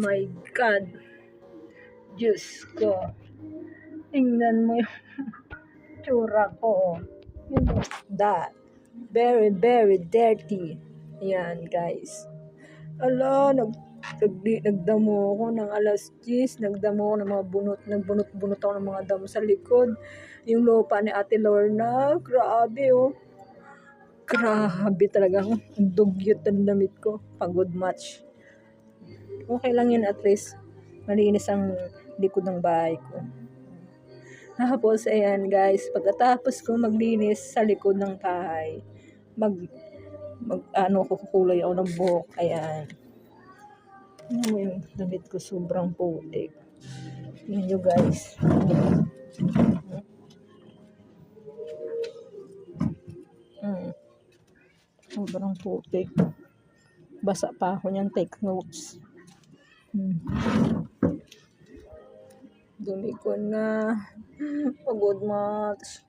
my God. Diyos ko. Tingnan mo yung tsura ko. You know that. Very, very dirty. Yan, guys. Ala, nagdamo ako ng alas 10. Nagdamo ako ng mga bunot. Nagbunot-bunot ako ng mga damo sa likod. Yung lupa ni Ate Lorna. Grabe, oh. Grabe talaga. Ang dugyot ang damit ko. Pagod match. Okay lang yun, at least malinis ang likod ng bahay ko. Tapos, ayan guys, pagkatapos ko maglinis sa likod ng bahay, kukulay ako ng buhok. Ayan. Ano mo yung damit ko, sobrang putik. Tingnan nyo guys. Sobrang putik. Basa pa ako niyan, take notes. Dumi ko na. Pagod match.